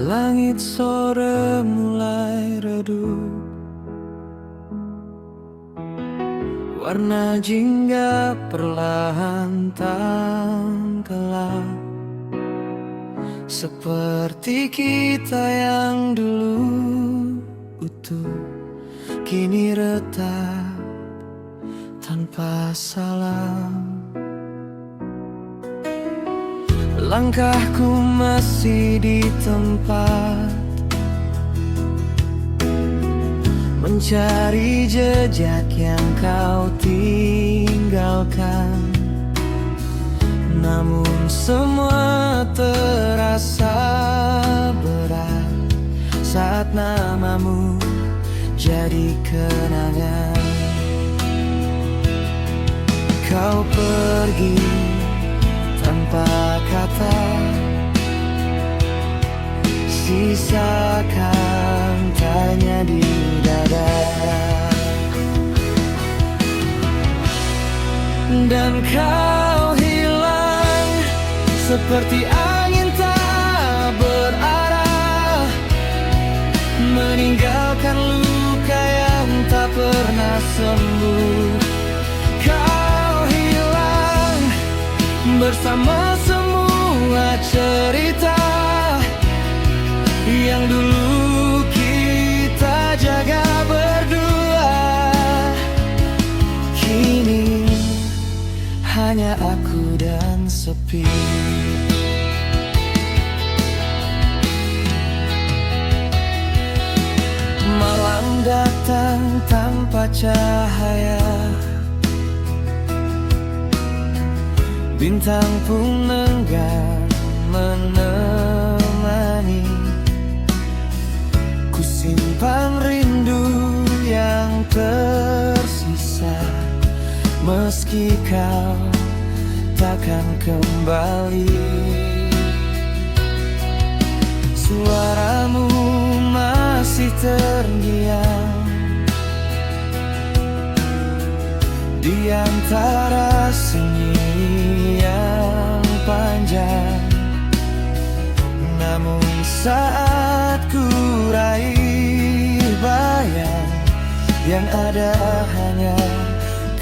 Langit sore mulai redup, warna jingga perlahan tenggelam, seperti kita yang dulu utuh, kini retak tanpa salam. Langkahku masih di tempat, mencari jejak yang kau tinggalkan. Namun semua terasa berat saat namamu jadi kenangan. Kau pergi tanpa kata, sisakan tanya di dada. Dan kau hilang seperti angin tak berarah, meninggalkan luka yang tak pernah sembuh. Kau hilang bersama semua cerita yang dulu kita jaga berdua. Kini hanya aku dan sepi. Malam datang tanpa cahaya, bintang pun enggan menemani. Ku simpan rindu yang tersisa, meski kau takkan kembali. Suaramu masih terngiang di antara sunyi yang panjang. Namun saat ku raih bayang, yang ada hanya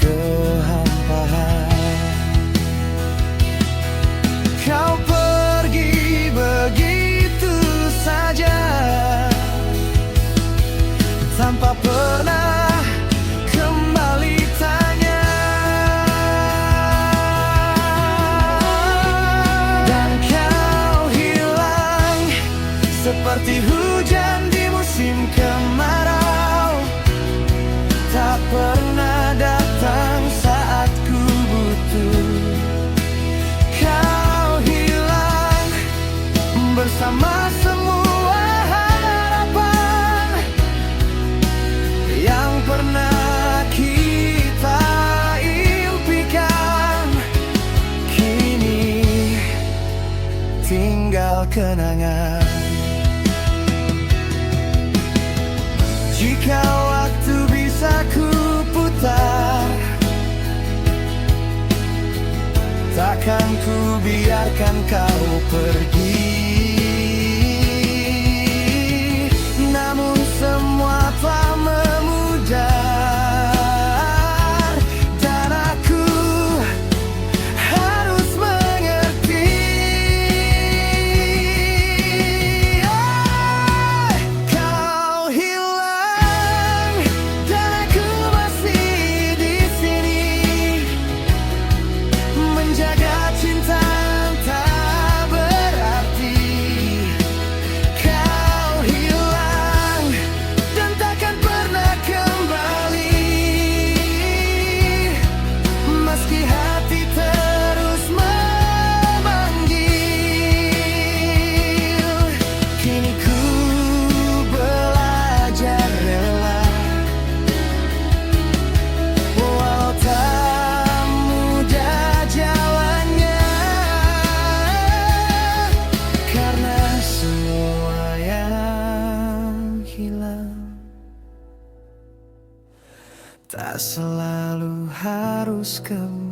kehampaan. Kau pergi begitu saja tanpa pernah kembali tanya. Dan kau hilang seperti hujan di musim kemarau, tak pernah datang saat ku butuh. Kau hilang bersama semua harapan yang pernah kita impikan. Kini tinggal kenangan. Jika waktu bisa ku putar, takkan ku biarkan kau pergi. Namun semua telah memudar, dan aku harus mengerti. Kau hilang dan aku masih di sini, menjaga cinta tak ber hilang. Tak selalu harus kembali.